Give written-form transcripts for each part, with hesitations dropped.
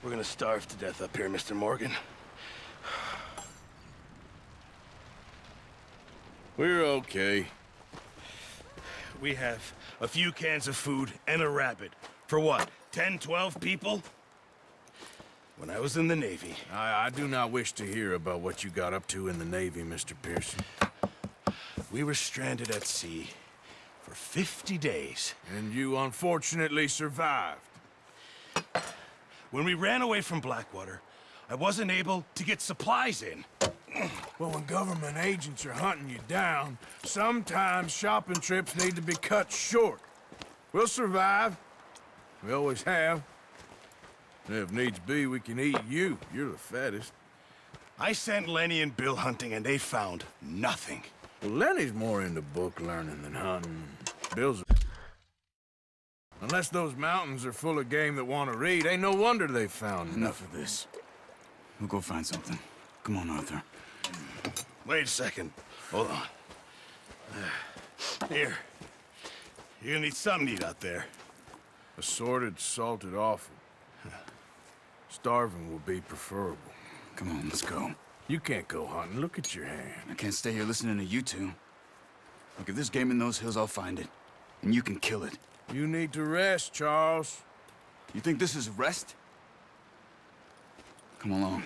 We're gonna starve to death up here, Mr. Morgan. We're okay. We have a few cans of food and a rabbit. For what, 10, 12 people? When I was in the Navy. I do not wish to hear about what you got up to in the Navy, Mr. Pearson. We were stranded at sea for 50 days. And you unfortunately survived. When we ran away from Blackwater, I wasn't able to get supplies in. Well, when government agents are hunting you down, sometimes shopping trips need to be cut short. We'll survive. We always have. And if needs be, we can eat you. You're the fattest. I sent Lenny and Bill hunting, and they found nothing. Well, Lenny's more into book learning than hunting. Bill's... Unless those mountains are full of game that want to read, ain't no wonder they found Enough of this. We'll go find something. Come on, Arthur. Wait a second. Hold on. Here. You're gonna need something to eat out there. Assorted, salted offal. Starving will be preferable. Come on, let's go. You can't go hunting. Look at your hand. I can't stay here listening to you two. Look, if there's game in those hills, I'll find it. And you can kill it. You need to rest, Charles. You think this is rest? Come along.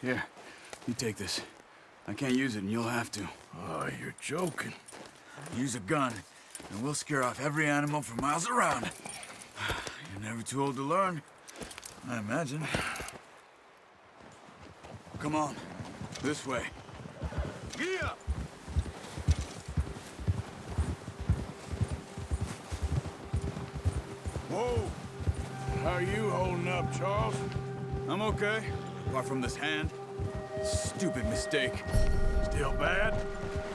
Here, you take this. I can't use it, and you'll have to. Oh, you're joking. Use a gun, and we'll scare off every animal for miles around. You're never too old to learn, I imagine. Come on, this way. Yeah! Whoa! How are you holding up, Charles? I'm okay, apart from this hand. Stupid mistake. Still bad?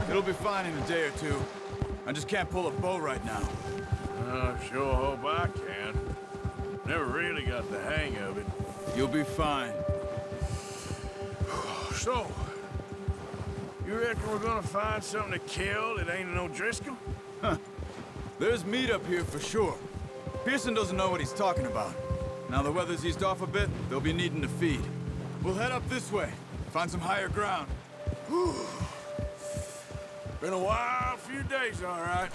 It'll be fine in a day or two. I just can't pull a bow right now. Sure hope I can. Never really got the hang of it. You'll be fine. So, you reckon we're gonna find something to kill that ain't an O'Driscoll? Huh. There's meat up here for sure. Pearson doesn't know what he's talking about. Now the weather's eased off a bit, they'll be needing to feed. We'll head up this way, find some higher ground. Been a wild few days, all right.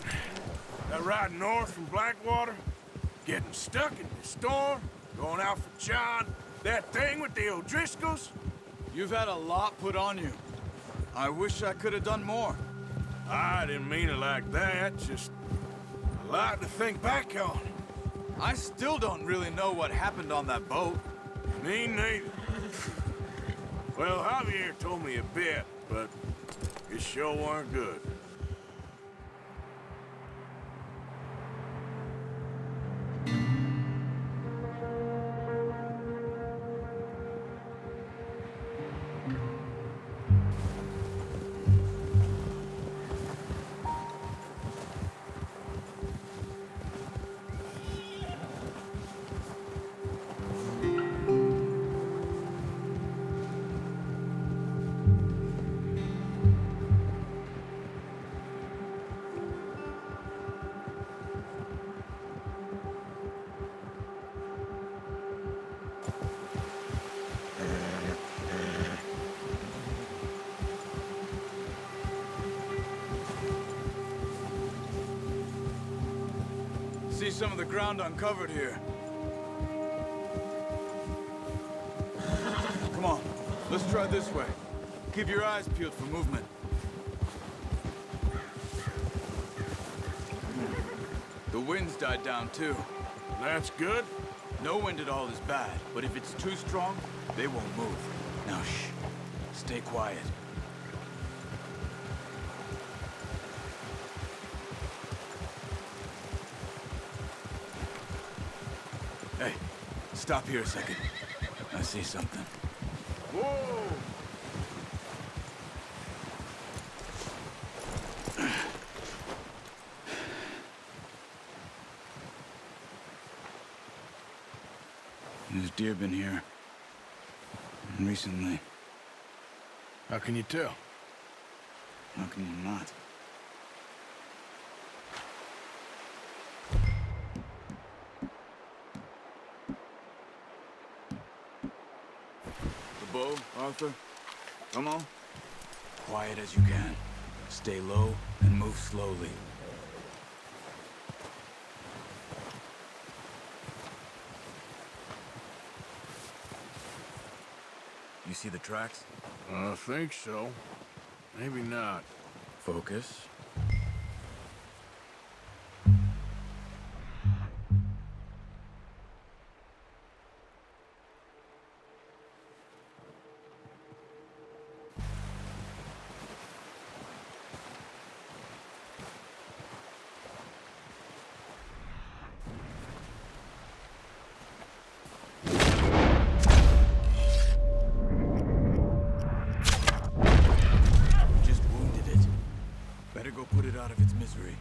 That ride north from Blackwater, getting stuck in the storm, going out for John, that thing with the O'Driscolls. You've had a lot put on you. I wish I could have done more. I didn't mean it like that, just a lot to think back on. I still don't really know what happened on that boat. Me neither. Well, Javier told me a bit, but it sure weren't good. See some of the ground uncovered here. Come on, let's try this way. Keep your eyes peeled for movement. The wind's died down too. That's good. No wind at all is bad, but if it's too strong, they won't move. Now shh, stay quiet. Hey, stop here a second. I see something. Whoa! There's deer been here. And recently. How can you tell? How can you not? The bow, Arthur? Come on. Quiet as you can. Stay low and move slowly. You see the tracks? I think so. Maybe not. Focus. Better go put it out of its misery.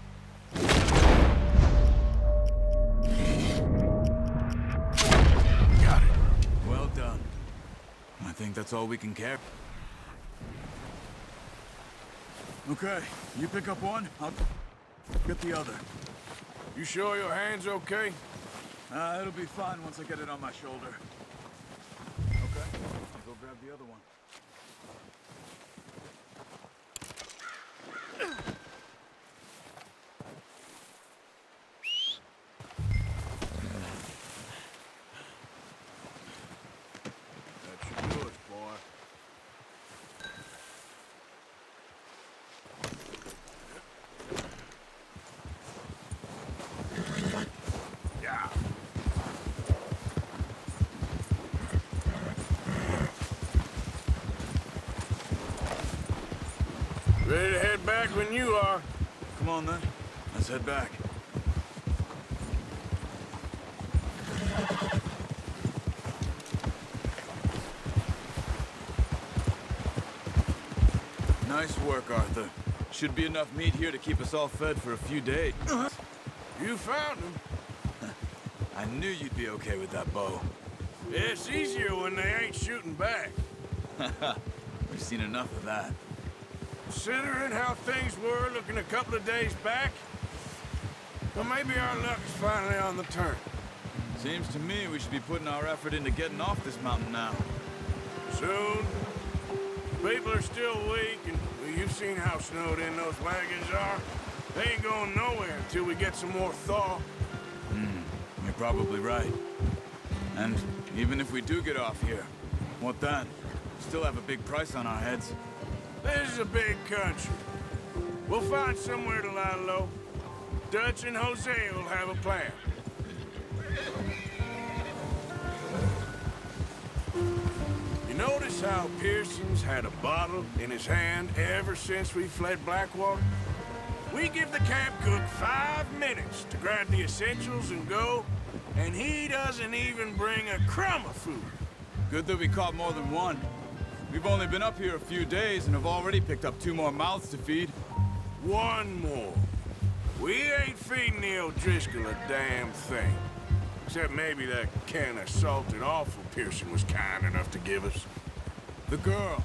Got it. Well done. I think that's all we can carry. Okay, you pick up one, I'll get the other. You sure your hand's okay? It'll be fine once I get it on my shoulder. Okay, I'll go grab the other one. That's yours, boy. Yeah. Ready to head back when you are. Come on then, let's head back. Nice work, Arthur. Should be enough meat here to keep us all fed for a few days. You found him. I knew you'd be okay with that bow. It's easier when they ain't shooting back. We've seen enough of that. Considering how things were looking a couple of days back, well, maybe our luck's finally on the turn. Seems to me we should be putting our effort into getting off this mountain now. Soon. People are still weak, and well, you've seen how snowed in those wagons are. They ain't going nowhere until we get some more thaw. You're probably right. And even if we do get off here, what then? Still have a big price on our heads. This is a big country. We'll find somewhere to lie low. Dutch and Jose will have a plan. You notice how Pearson's had a bottle in his hand ever since we fled Blackwater? We give the camp cook 5 minutes to grab the essentials and go, and he doesn't even bring a crumb of food. Good that we caught more than one. We've only been up here a few days and have already picked up 2 more mouths to feed. One more. We ain't feeding the O'Driscoll a damn thing. Except maybe that can of salted offal Pearson was kind enough to give us. The girl.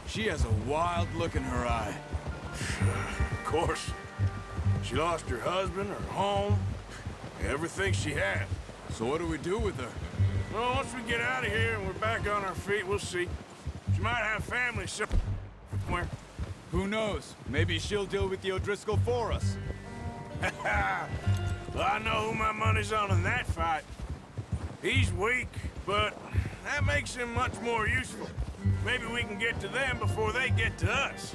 She has a wild look in her eye. Of course. She lost her husband, her home, everything she had. So what do we do with her? Well, once we get out of here and we're back on our feet, we'll see. She might have family somewhere. Who knows? Maybe she'll deal with the O'Driscoll for us. Well, I know who my money's on in that fight. He's weak, but that makes him much more useful. Maybe we can get to them before they get to us.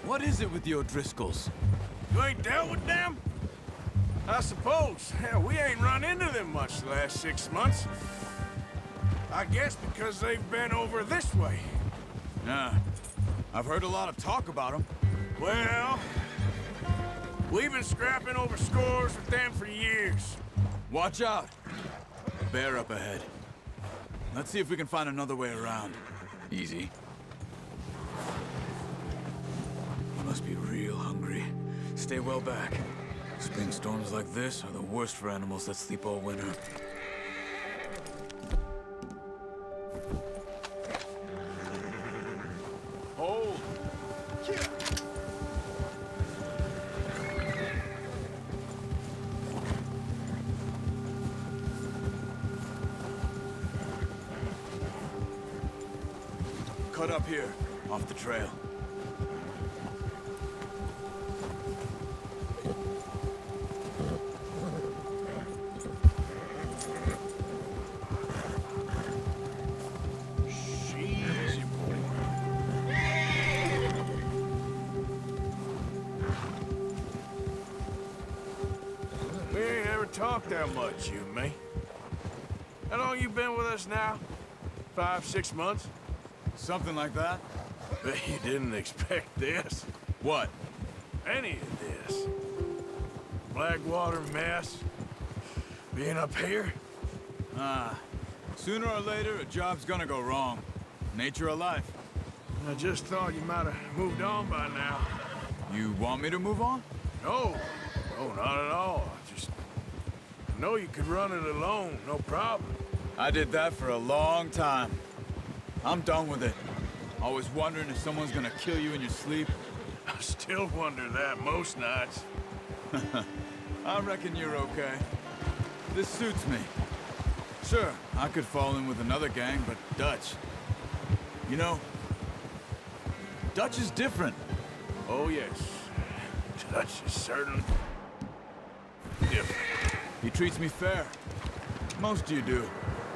What is it with the O'Driscolls? You ain't dealt with them? I suppose. Hell, we ain't run into them much the last 6 months. I guess because they've been over this way. Yeah. I've heard a lot of talk about them. Well, we've been scrapping over scores with them for years. Watch out! Bear up ahead. Let's see if we can find another way around. Easy. You must be real hungry. Stay well back. Spring storms like this are the worst for animals that sleep all winter. Hold cut up here, off the trail. Easy, boy. We ain't ever talked that much, you and me. How long you been with us now? 5, 6 months? Something like that? Bet you didn't expect this. What? Any of this. Blackwater mess. Being up here? Sooner or later, a job's gonna go wrong. Nature of life. I just thought you might have moved on by now. You want me to move on? No. No, not at all. I know you could run it alone, no problem. I did that for a long time. I'm done with it. Always wondering if someone's gonna kill you in your sleep. I still wonder that most nights. I reckon you're okay. This suits me. Sure, I could fall in with another gang, but Dutch... You know, Dutch is different. Oh, yes. Dutch is certainly different. He treats me fair. Most of you do.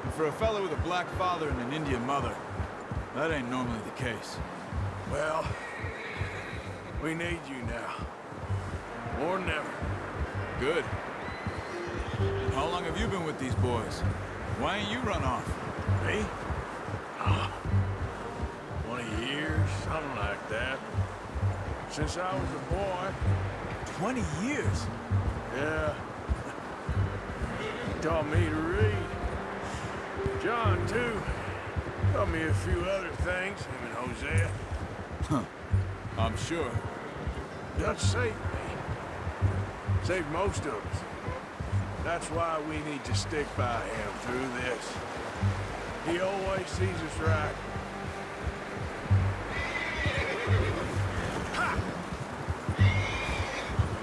And for a fella with a black father and an Indian mother, that ain't normally the case. Well, we need you now. More than ever. Good. How long have you been with these boys? Why ain't you run off? Me? 20 years, something like that. Since I was a boy. 20 years? Yeah. He taught me to read. John, too. Taught me a few other things, him and Hosea. Huh. I'm sure. Dutch saved me. Saved most of us. That's why we need to stick by him through this. He always sees us right. Ha!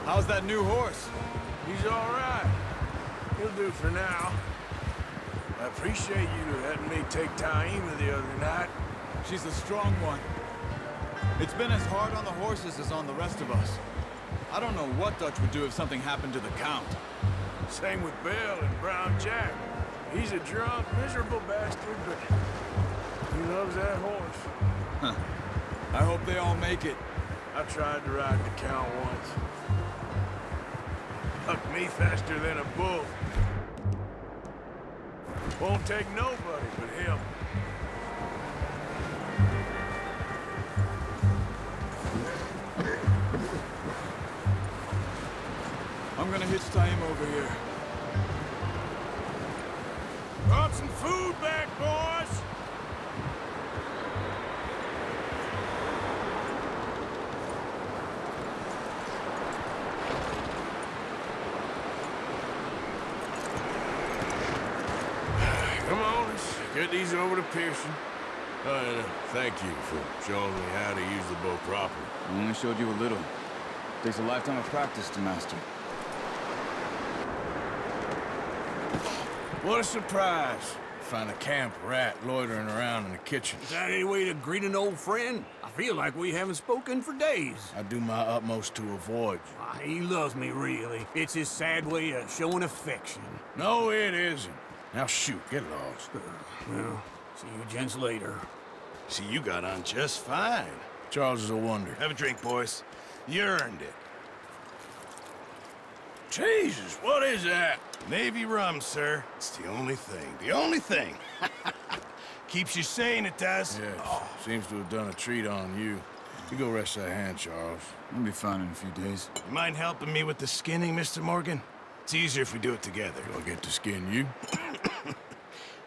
How's that new horse? He's all right. He'll do for now. I appreciate you letting me take Taima the other night. She's a strong one. It's been as hard on the horses as on the rest of us. I don't know what Dutch would do if something happened to the Count. Same with Bill and Brown Jack. He's a drunk, miserable bastard, but he loves that horse. Huh. I hope they all make it. I tried to ride the Count once. Hucked me faster than a bull. Won't take nobody but him. I'm gonna hitch Taima over here. Brought some food back, boys! Come on, let's get these over to Pearson. And thank you for showing me how to use the bow properly. I only showed you a little. Takes a lifetime of practice to master. What a surprise. Find a camp rat loitering around in the kitchen. Is that any way to greet an old friend? I feel like we haven't spoken for days. I do my utmost to avoid you. He loves me, really. It's his sad way of showing affection. No, it isn't. Now shoot, get lost. Well, see you gents later. See, you got on just fine. Charles is a wonder. Have a drink, boys. You earned it. Jesus, what is that? Navy rum, sir. It's the only thing. The only thing. Keeps you sane, it does. Yes, seems to have done a treat on you. You go rest that hand, Charles. I'll be fine in a few days. You mind helping me with the skinning, Mr. Morgan? It's easier if we do it together. Do I get to skin you?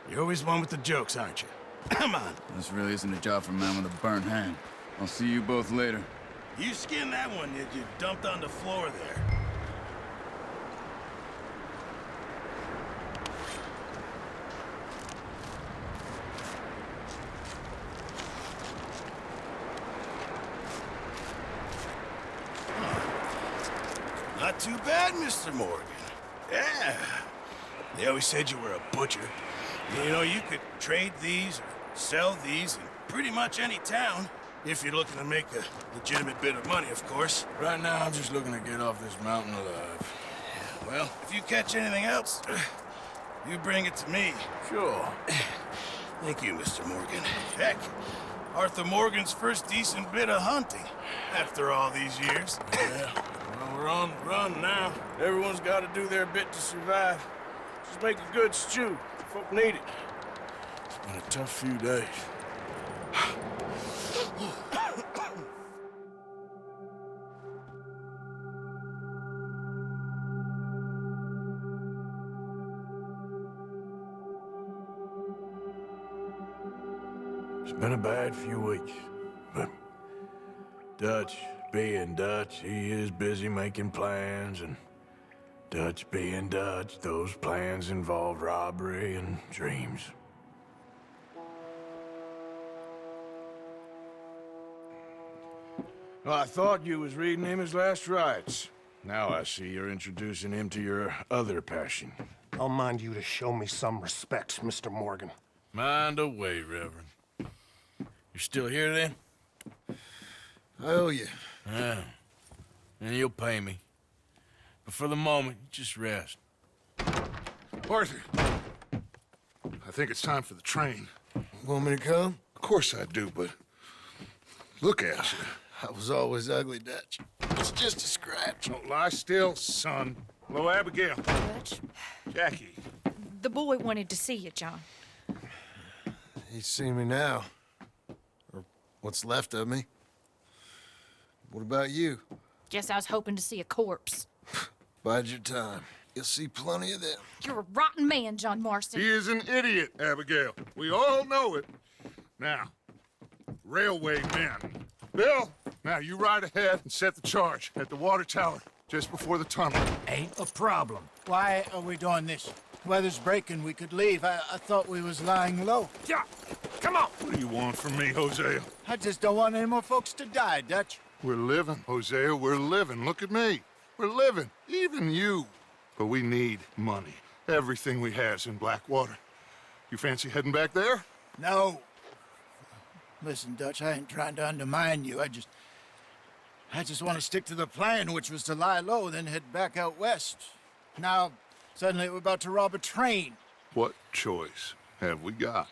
You're always one with the jokes, aren't you? Come on. This really isn't a job for a man with a burnt hand. I'll see you both later. You skinned that one that you dumped on the floor there. Not too bad, Mr. Morgan. Yeah. They always said you were a butcher. You know, you could trade these or sell these and pretty much any town. If you're looking to make a legitimate bit of money, of course. Right now, I'm just looking to get off this mountain alive. Well, if you catch anything else, you bring it to me. Sure. Thank you, Mr. Morgan. Heck, Arthur Morgan's first decent bit of hunting after all these years. Yeah, well, we're on the run now. Everyone's got to do their bit to survive. Just make a good stew. Folk need it. It's been a tough few days. It's been a bad few weeks, but Dutch being Dutch, he is busy making plans, and Dutch being Dutch, those plans involve robbery and dreams. Well, I thought you was reading him his last rites. Now I see you're introducing him to your other passion. I'll mind you to show me some respect, Mr. Morgan. Mind away, Reverend. You still here, then? I owe you. Yeah. And you'll pay me. But for the moment, just rest. Arthur, I think it's time for the train. Want me to come? Of course I do, but look at you. I was always ugly, Dutch. It's just a scratch. Don't lie still, son. Hello, Abigail. Dutch, Jackie. the boy wanted to see you, John. He's seen me now. Or what's left of me. What about you? Guess I was hoping to see a corpse. Bide your time. You'll see plenty of them. You're a rotten man, John Marston. He is an idiot, Abigail. We all know it. Now, railway men. Bill, now you ride ahead and set the charge at the water tower just before the tunnel. Ain't a problem. Why are we doing this? Weather's breaking, we could leave. I thought we was lying low. Yeah, come on. What do you want from me, Hosea? I just don't want any more folks to die, Dutch. We're living, Hosea, we're living. Look at me. We're living, even you. But we need money. Everything we has in Blackwater. You fancy heading back there? No. Listen, Dutch, I ain't trying to undermine you. I just want to stick to the plan, which was to lie low, then head back out west. Now, suddenly we're about to rob a train. What choice have we got?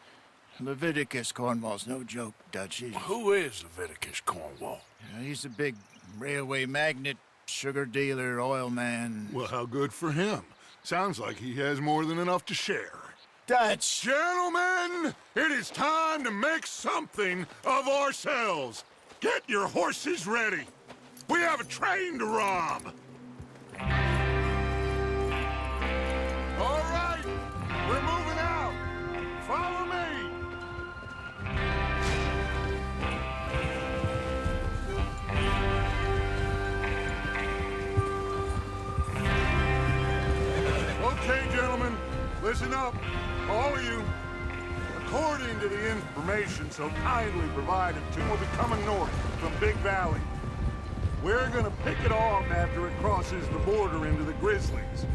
Leviticus Cornwall's no joke, Dutch. Who is Leviticus Cornwall? He's a big railway magnate, sugar dealer, oil man. Well, how good for him. Sounds like he has more than enough to share. Dutch! Gentlemen, it is time to make something of ourselves. Get your horses ready. We have a train to rob. All right, we're moving out. Follow me. Okay, gentlemen, listen up, all of you. According to the information so kindly provided to, we'll be coming north from Big Valley. We're gonna pick it off after it crosses the border into the Grizzlies.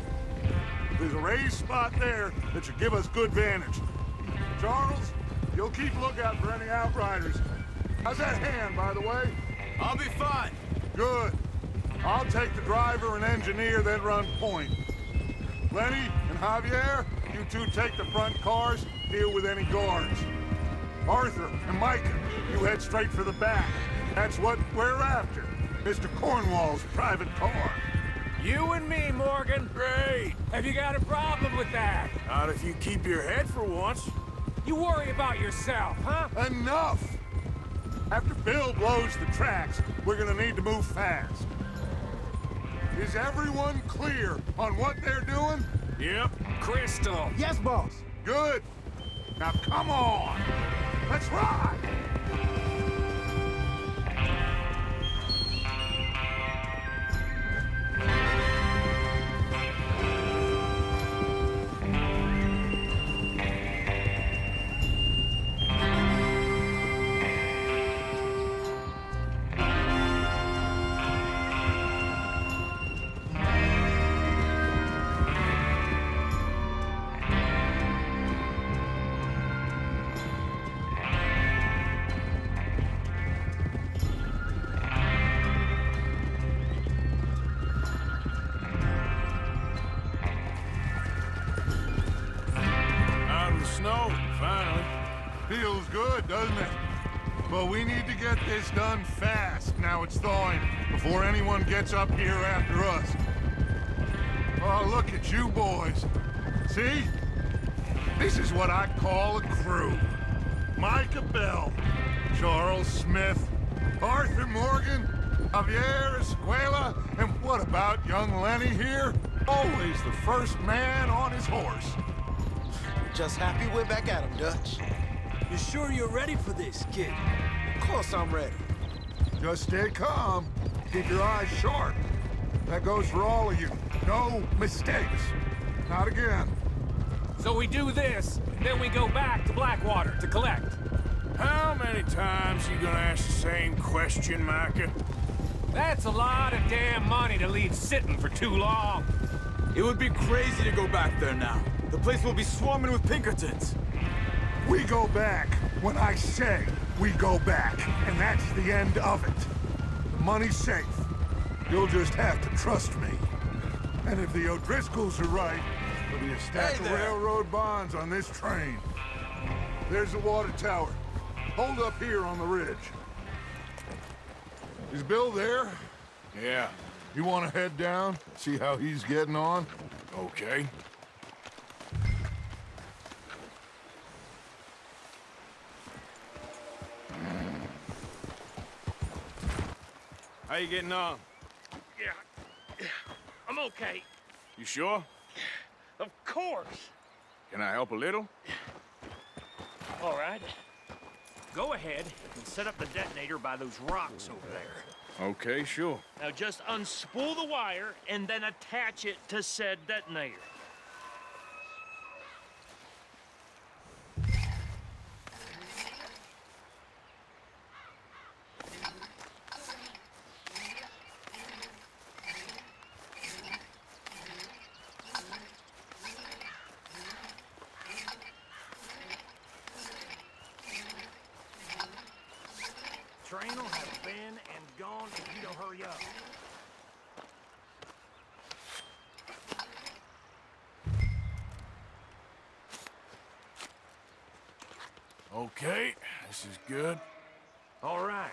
There's a raised spot there that should give us good vantage. Charles, you'll keep lookout for any outriders. How's that hand, by the way? I'll be fine. Good. I'll take the driver and engineer, then run point. Lenny and Javier, you two take the front cars, deal with any guards. Arthur and Micah, you head straight for the back. That's what we're after. Mr. Cornwall's private car. You and me, Morgan. Great. Have you got a problem with that? Not if you keep your head for once. You worry about yourself, huh? Enough! After Bill blows the tracks, we're gonna need to move fast. Is everyone clear on what they're doing? Yep. Crystal. Yes, boss. Good. Now come on. Let's ride. doesn't it? But we need to get this done fast. Now it's thawing, before anyone gets up here after us. Oh, look at you boys. See? This is what I call a crew. Micah Bell, Charles Smith, Arthur Morgan, Javier Escuela, and what about young Lenny here? Always the first man on his horse. Just happy we're back at him, Dutch. You sure you're ready for this, kid? Of course I'm ready. Just stay calm. Keep your eyes sharp. That goes for all of you. No mistakes. Not again. So we do this, then we go back to Blackwater to collect. How many times you gonna ask the same question, Micah? That's a lot of damn money to leave sitting for too long. It would be crazy to go back there now. The place will be swarming with Pinkertons. We go back when I say we go back, and that's the end of it. The money's safe. You'll just have to trust me. And if the O'Driscolls are right, there'll be a stack of railroad bonds on this train. There's the water tower. Hold up here on the ridge. Is Bill there? Yeah, You want to head down, see how he's getting on? okay. How you getting on? Yeah, I'm okay. You sure? Of course. Can I help a little? All right. Go ahead and set up the detonator by those rocks over there. Okay, sure. Now just unspool the wire and then attach it to said detonator. Train will have been and gone if you don't hurry up. Okay, this is good. All right.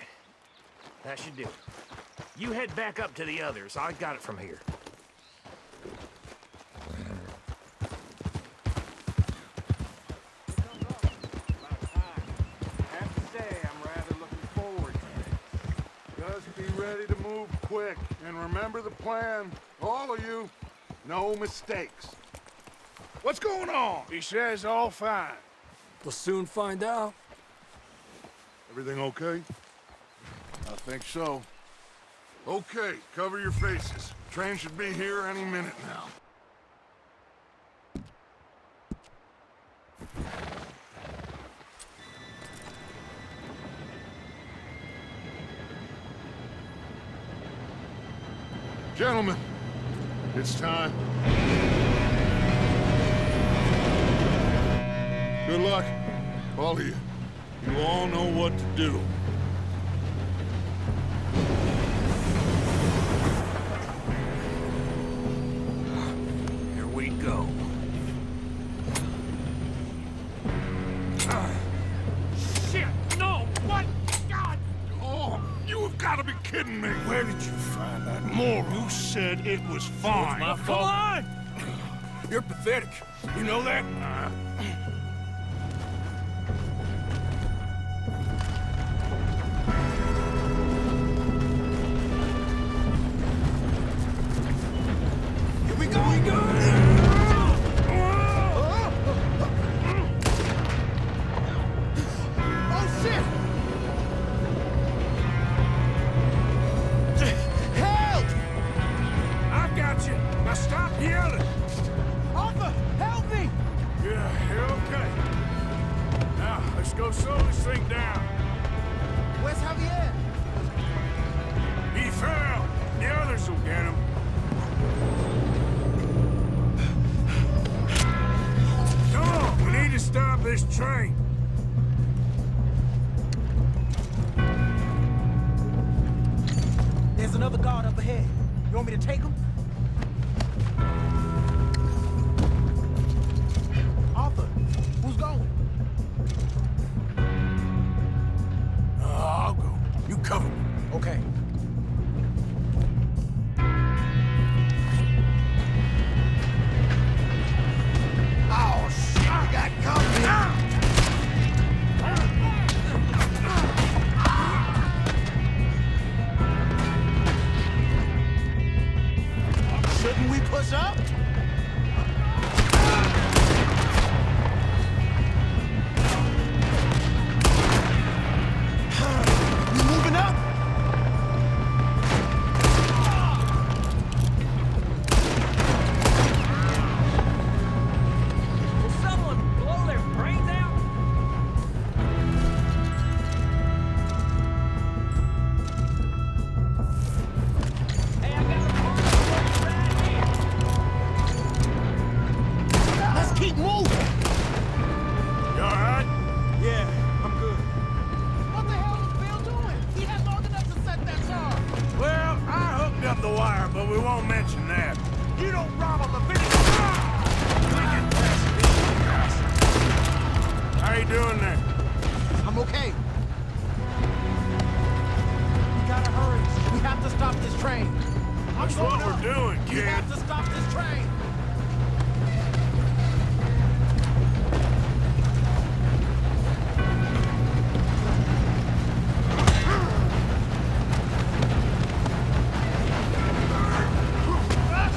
That should do it. You head back up to the others. I got it from here. Just be ready to move quick, and remember the plan. All of you, no mistakes. What's going on? He says all fine. We'll soon find out. Everything okay? I think so. Okay, cover your faces. Train should be here any minute now. Gentlemen, it's time. Good luck, all of you. You all know what to do. Here we go. Shit! No! What? God! Oh, you have got to be kidding me. Where did you find that moron? You said it was fine. My Come fault. on! You're pathetic. You know that? Here we go! Oh, shit! Help! I got you. Now stop yelling. Arthur, help me! Yeah, you're okay. Now, let's go slow this thing down. Where's Javier? He fell. The others will get him. Come on, we need to stop this train. There's another guard up ahead. You want me to take him? Arthur, who's going? Cover me. Okay. Oh, shit, I got company. Shouldn't we push up? You moving up? Will someone blow their brains out? Hey, I got a party for you right here. Let's keep moving. You all right? Yeah, I'm good. What the hell was Bill doing? He had long enough to set that charge. Well, I hooked up the wire, but we won't mention that. You don't rob a Leviticus. How you doing there? I'm okay. We gotta hurry. We have to stop this train. That's what we're doing, We kid. have to stop this train.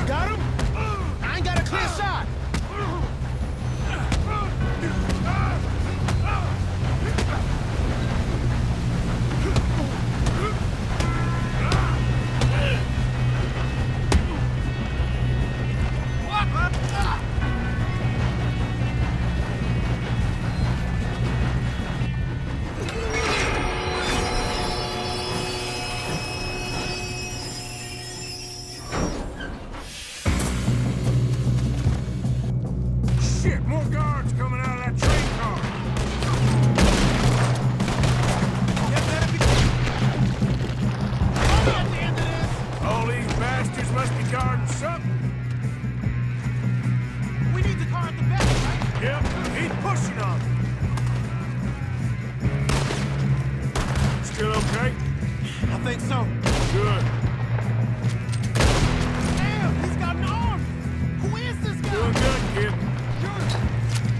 Got him? I ain't got a clear shot. Shit, more guards coming out of that train car. At the end of this, All these bastards must be guarding something. we need the car at the back, right? Yep, he's pushing on me. Still okay? I think so. Good. Damn, he's got an arm. Who is this guy? Doing good, kid. Shoot him.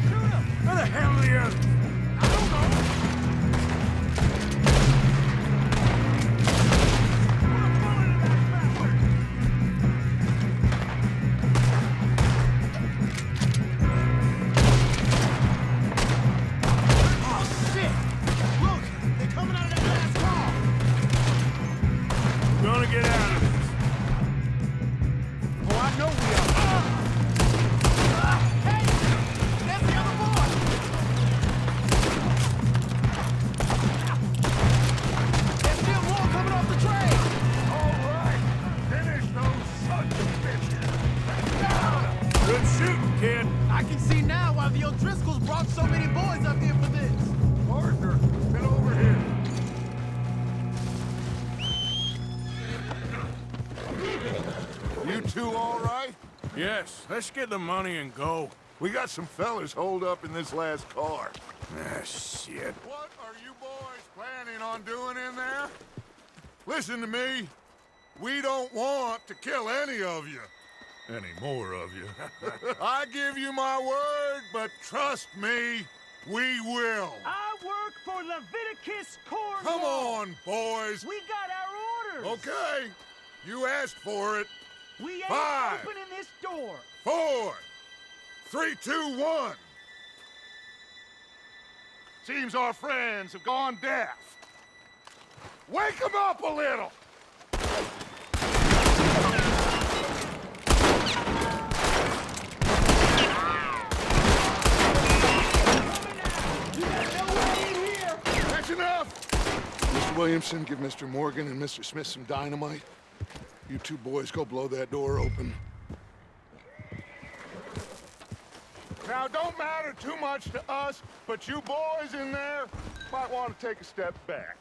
Shoot him. Where the hell are the others? I don't know. Oh, shit. Look, they're coming out of that last car. We're gonna get out of this. Oh, I know we are. Hey, there's the other boy. There's still more coming off the train. All right, finish those sons of bitches. Good shooting, kid. I can see now why the O'Driscolls brought so many boys up here for this. Arthur, get over here. You two all right? Yes, let's get the money and go. We got some fellas holed up in this last car. Ah, shit. What are you boys planning on doing in there? Listen to me. We don't want to kill any of you. Any more of you. I give you my word, but trust me, we will. I work for Leviticus Cornwall. Come on, boys. We got our orders. Okay, you asked for it. We ain't 5, opening this door. 4, 3, 2, 1. Seems our friends have gone deaf. Wake them up a little. That's enough. Mr. Williamson, give Mr. Morgan and Mr. Smith some dynamite. You two boys go blow that door open. Now, don't matter too much to us, but you boys in there might want to take a step back.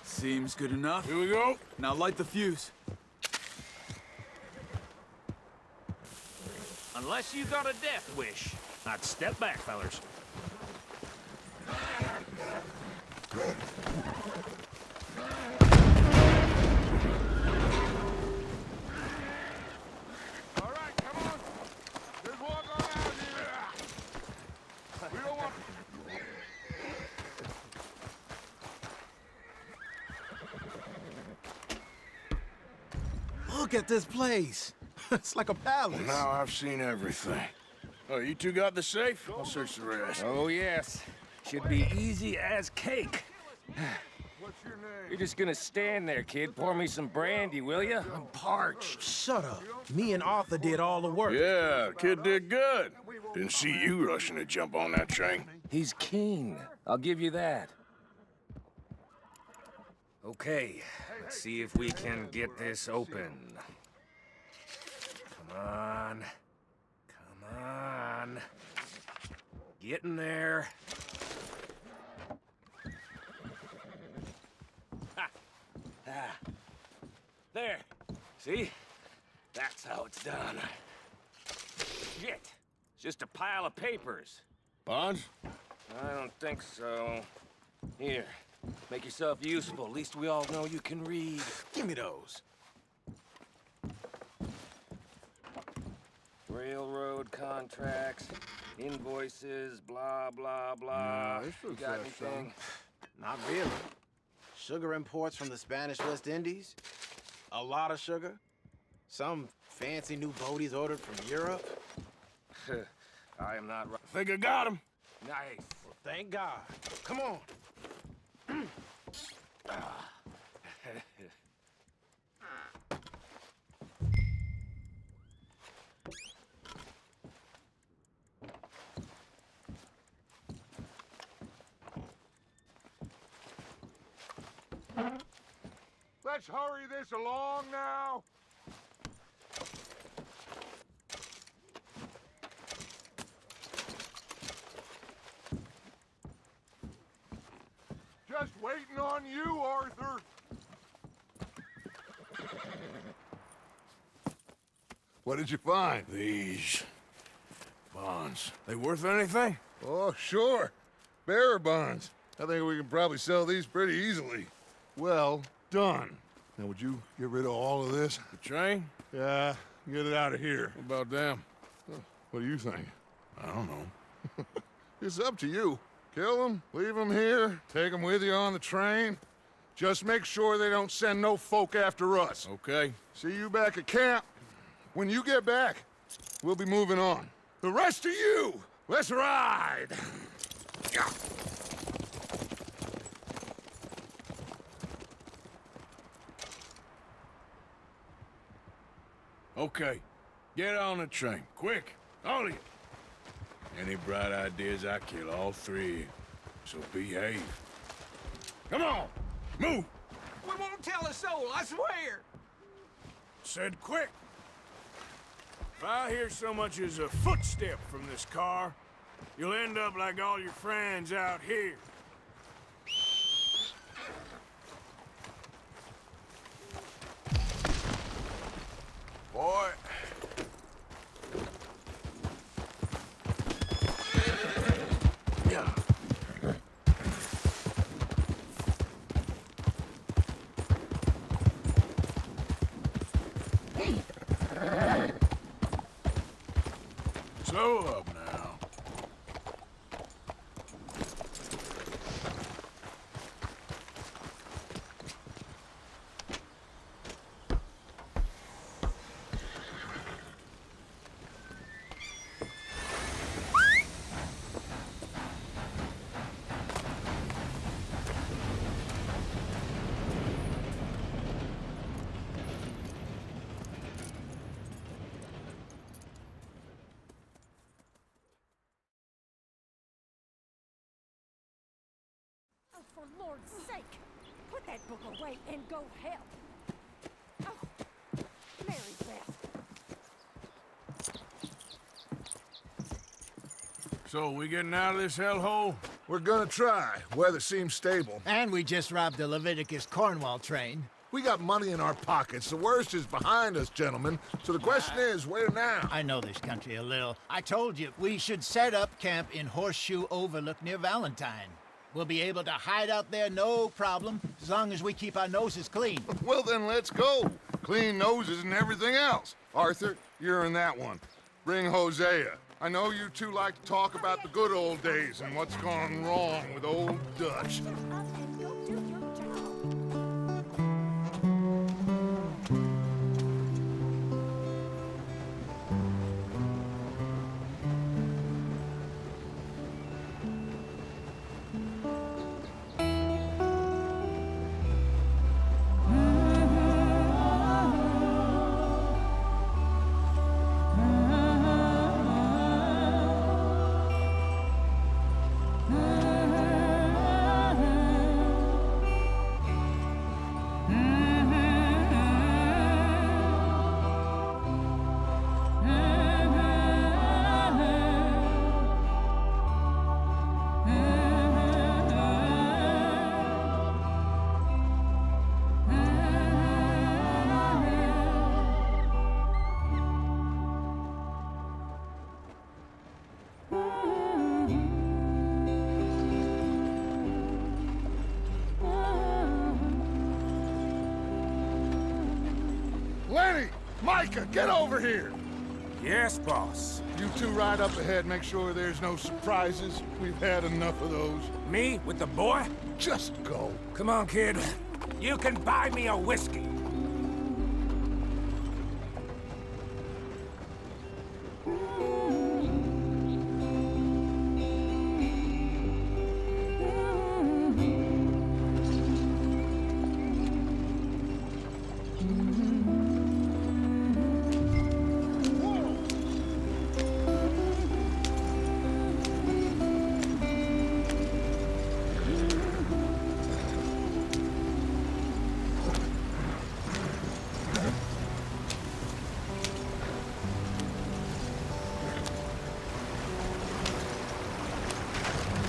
Seems good enough. Here we go. Now light the fuse. Unless you got a death wish, I'd step back, fellers. Look at this place. It's like a palace. Well, now I've seen everything. Oh, you two got the safe? I'll search the rest. Oh, yes. Should be easy as cake. What's your name? You're just gonna stand there, kid. Pour me some brandy, will ya? I'm parched. Shut up. Me and Arthur did all the work. Yeah, the kid did good. Didn't see you rushing to jump on that train. He's keen. I'll give you that. Okay, let's see if we can get this open. Come on. Come on. Get in there. Ha! Ah. There. See? That's how it's done. Shit. It's just a pile of papers. Bonds? I don't think so. Here. Make yourself useful. At least we all know you can read. Give me those. Railroad contracts, invoices, blah, blah, blah. You got anything? Not really. Sugar imports from the Spanish West Indies. A lot of sugar. Some fancy new boaties ordered from Europe. I am not right. Think I got him. Nice. Well, thank God. Come on. Let's hurry this along now. Just waiting on you, Arthur. What did you find? These bonds. They worth anything? Oh, sure. Bearer bonds. I think we can probably sell these pretty easily. Well done. Now, would you get rid of all of this? The train? Yeah, get it out of here. What about them? What do you think? I don't know. It's up to you. Kill them, leave them here, take them with you on the train. Just make sure they don't send no folk after us. Okay. See you back at camp. When you get back, we'll be moving on. The rest of you, let's ride! Okay. Get on the train. Quick. All of you. Any bright ideas, I kill all three of you. So behave. Come on! Move! We won't tell a soul, I swear. Said quick. If I hear so much as a footstep from this car, you'll end up like all your friends out here. Boy. Yeah. Slow up now. Oh, for Lord's sake, put that book away and go help. Oh, Mary Beth. So, we getting out of this hellhole? We're gonna try. Weather seems stable. And we just robbed the Leviticus Cornwall train. We got money in our pockets. The worst is behind us, gentlemen. So the question is, where now? I know this country a little. I told you, we should set up camp in Horseshoe Overlook near Valentine. We'll be able to hide out there, no problem, as long as we keep our noses clean. Well, then let's go. Clean noses and everything else. Arthur, you're in that one. Bring Hosea. I know you two like to talk about the good old days and what's gone wrong with old Dutch. And you'll do your job. Micah, get over here! Yes, boss. You two ride up ahead, make sure there's no surprises. We've had enough of those. Me with the boy? Just go. Come on, kid. You can buy me a whiskey.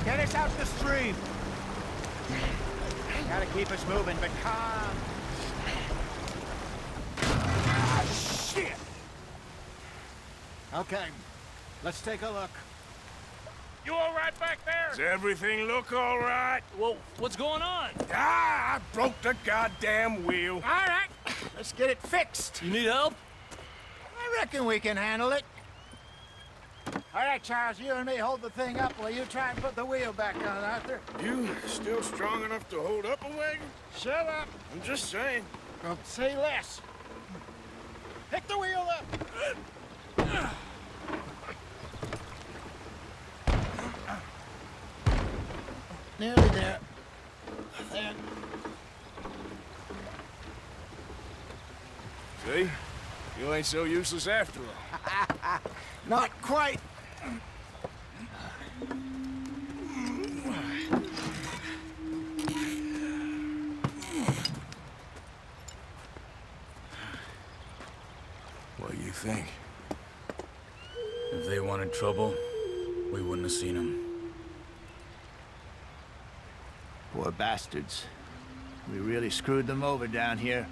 Get us out the stream. Gotta keep us moving, but calm. Ah, shit! Okay, let's take a look. You all right back there? Does everything look all right? Well, what's going on? Ah, I broke the goddamn wheel. All right, let's get it fixed. You need help? I reckon we can handle it. All right, Charles, you and me hold the thing up while you try and put the wheel back on, Arthur. You still strong enough to hold up a wagon? Shut up. I'm just saying. Don't say less. Pick the wheel up. Nearly there. There. See? You ain't so useless after all. Not quite. What do you think? If they wanted trouble, we wouldn't have seen them. Poor bastards. We really screwed them over down here.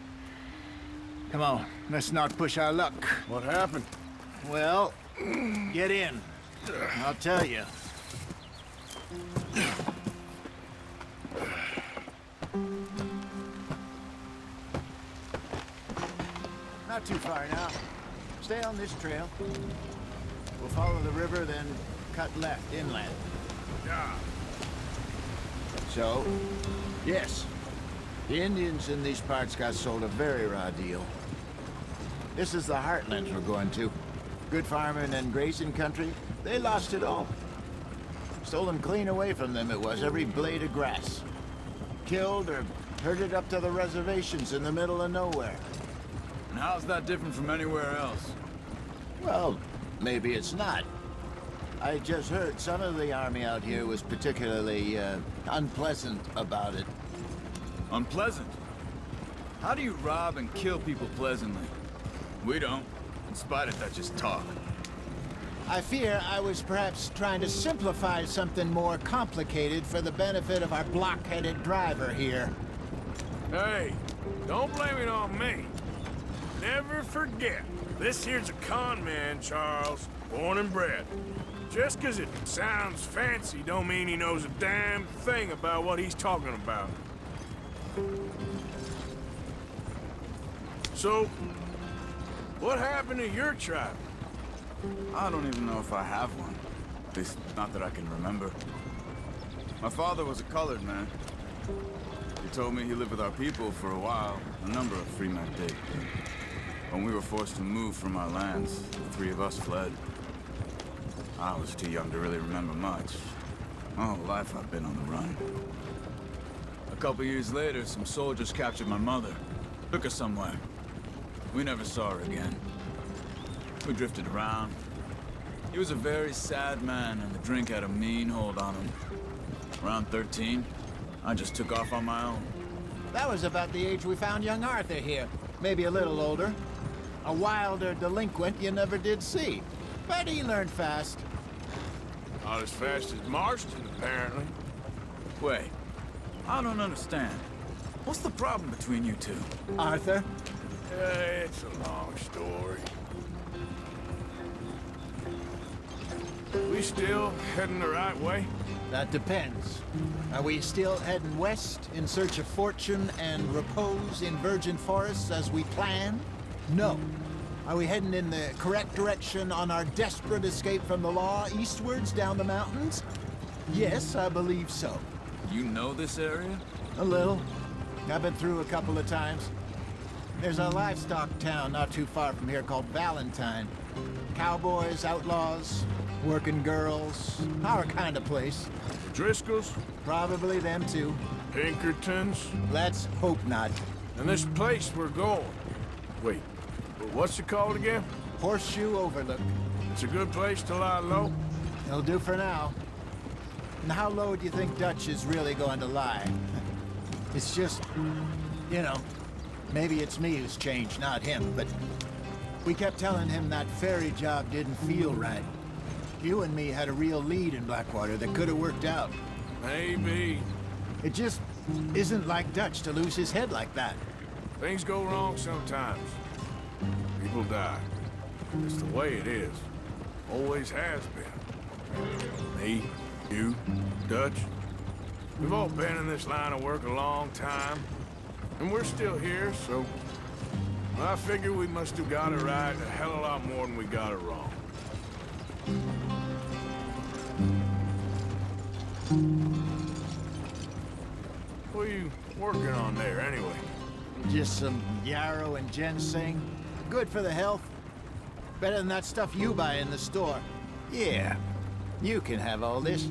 Come on, let's not push our luck. What happened? Well, get in. I'll tell you. Not too far now. Stay on this trail. We'll follow the river, then cut left inland. Yeah. So, yes, the Indians in these parts got sold a very raw deal. This is the heartlands we're going to. Good farming and grazing country, they lost it all. Stolen clean away from them it was, every blade of grass. Killed or herded up to the reservations in the middle of nowhere. And how's that different from anywhere else? Well, maybe it's not. I just heard some of the army out here was particularly, unpleasant about it. Unpleasant? How do you rob and kill people pleasantly? We don't. In spite of that, just talk. I fear I was perhaps trying to simplify something more complicated for the benefit of our block-headed driver here. Hey, don't blame it on me. Never forget, this here's a con man, Charles, born and bred. Just 'cause it sounds fancy don't mean he knows a damn thing about what he's talking about. So, what happened to your tribe? I don't even know if I have one. At least, not that I can remember. My father was a colored man. He told me he lived with our people for a while. A number of free men did. When we were forced to move from our lands, the three of us fled. I was too young to really remember much. My whole life I've been on the run. A couple years later, some soldiers captured my mother. Took her somewhere. We never saw her again. We drifted around. He was a very sad man, and the drink had a mean hold on him. Around 13, I just took off on my own. That was about the age we found young Arthur here. Maybe a little older. A wilder delinquent you never did see. But he learned fast. Not as fast as Marston, apparently. Wait, I don't understand. What's the problem between you two? Arthur? It's a long story. We still heading the right way? That depends. Are we still heading west in search of fortune and repose in virgin forests as we planned? No. Are we heading in the correct direction on our desperate escape from the law eastwards down the mountains? Yes, I believe so. You know this area? A little. I've been through a couple of times. There's a livestock town not too far from here called Valentine. Cowboys, outlaws, working girls, our kind of place. Driscolls? Probably them too. Pinkertons? Let's hope not. And this place we're going. Wait, what's it called again? Horseshoe Overlook. It's a good place to lie low? It'll do for now. And how low do you think Dutch is really going to lie? It's just, you know, maybe it's me who's changed, not him, but we kept telling him that ferry job didn't feel right. You and me had a real lead in Blackwater that could have worked out. Maybe. It just isn't like Dutch to lose his head like that. Things go wrong sometimes. People die. It's the way it is. Always has been. Me, you, Dutch. We've all been in this line of work a long time. And we're still here, so... I figure we must have got it right a hell of a lot more than we got it wrong. What are you working on there, anyway? Just some yarrow and ginseng. Good for the health. Better than that stuff you buy in the store. Yeah, you can have all this.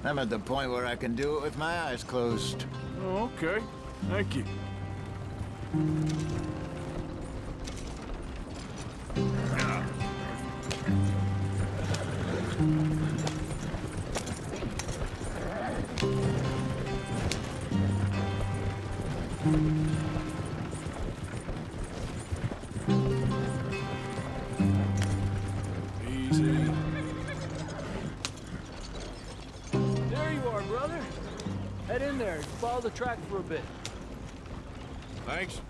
I'm at the point where I can do it with my eyes closed. Oh, okay. Thank you. Easy. There you are, brother. Head in there. Follow the track for a bit. Thanks.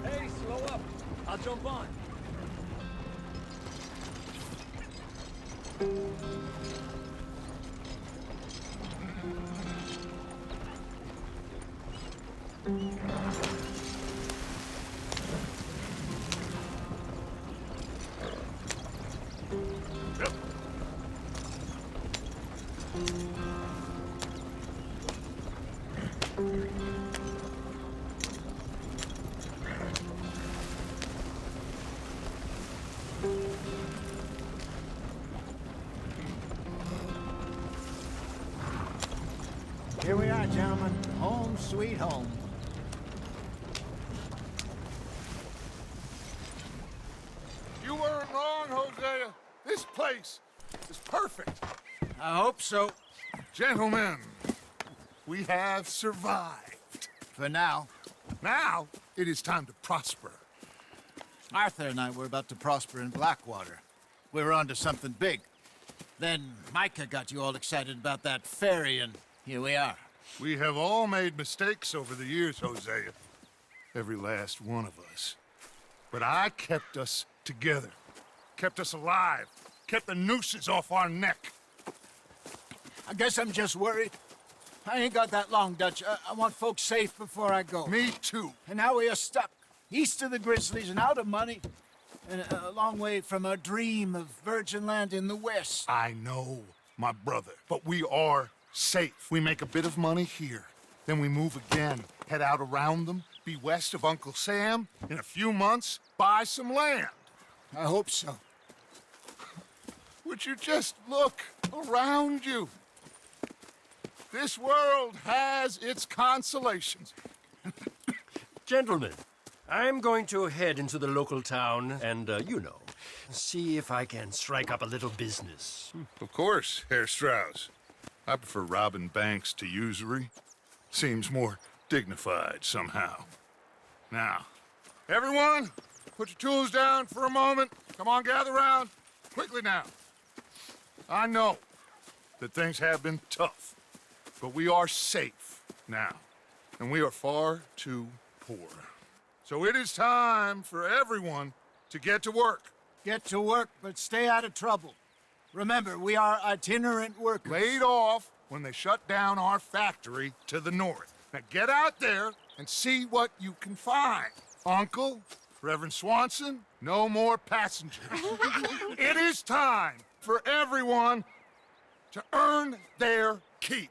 Hey, slow up. I'll jump on. Here we are, gentlemen. Home sweet home. You weren't wrong, Hosea. This place is perfect. I hope so. Gentlemen, we have survived. For now. Now, it is time to prosper. Arthur and I were about to prosper in Blackwater. We were onto something big. Then Micah got you all excited about that ferry, and here we are. We have all made mistakes over the years, Hosea. Every last one of us. But I kept us together. Kept us alive. Kept the nooses off our neck. I guess I'm just worried. I ain't got that long, Dutch. I want folks safe before I go. Me too. And now we are stuck. East of the Grizzlies and out of money. And a long way from our dream of virgin land in the west. I know, my brother. But we are safe. We make a bit of money here. Then we move again. Head out around them. Be west of Uncle Sam. In a few months, buy some land. I hope so. Would you just look around you? This world has its consolations. Gentlemen, I'm going to head into the local town and, you know, see if I can strike up a little business. Of course, Herr Strauss. I prefer robbing banks to usury. Seems more dignified somehow. Now, everyone, put your tools down for a moment. Come on, gather round. Quickly now. I know that things have been tough, but we are safe now, and we are far too poor. So it is time for everyone to get to work. Get to work, but stay out of trouble. Remember, we are itinerant workers. Laid off when they shut down our factory to the north. Now get out there and see what you can find. Uncle, Reverend Swanson, no more passengers. It is time for everyone to earn their keep.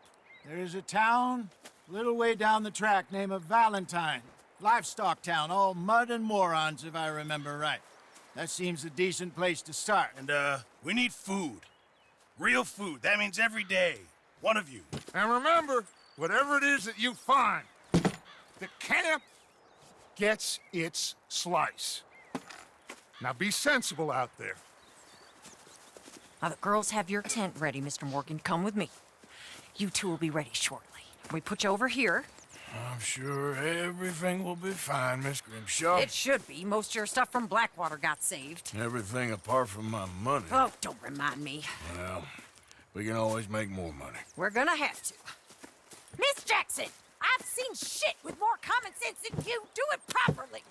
There's a town a little way down the track named Valentine. Livestock town, all mud and morons, if I remember right. That seems a decent place to start. And, we need food. Real food. That means every day. One of you. And remember, whatever it is that you find, the camp gets its slice. Now be sensible out there. Now the girls have your tent ready, Mr. Morgan. Come with me. You two will be ready shortly. We put you over here. I'm sure everything will be fine, Miss Grimshaw. It should be. Most of your stuff from Blackwater got saved. Everything apart from my money. Oh, don't remind me. Well, we can always make more money. We're gonna have to. Miss Jackson, I've seen shit with more common sense than you. Do it properly.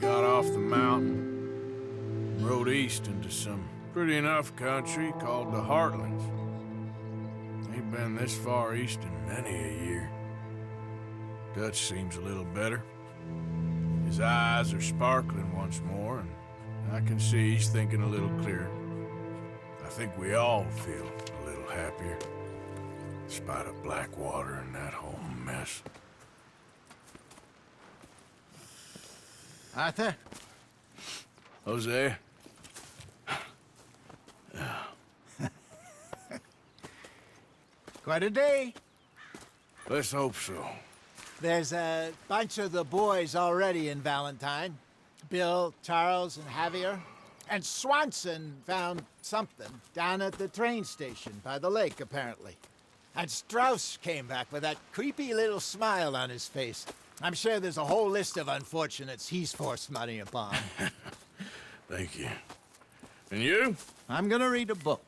Got off the mountain, rode east into some pretty enough country called the Heartlands. Ain't been this far east in many a year. Dutch seems a little better. His eyes are sparkling once more, and I can see he's thinking a little clearer. I think we all feel a little happier, in spite of Blackwater and that whole mess. Arthur? Jose? Quite a day. Let's hope so. There's a bunch of the boys already in Valentine. Bill, Charles, and Javier. And Swanson found something down at the train station by the lake, apparently. And Strauss came back with that creepy little smile on his face. I'm sure there's a whole list of unfortunates he's forced money upon. Thank you. And you? I'm gonna read a book.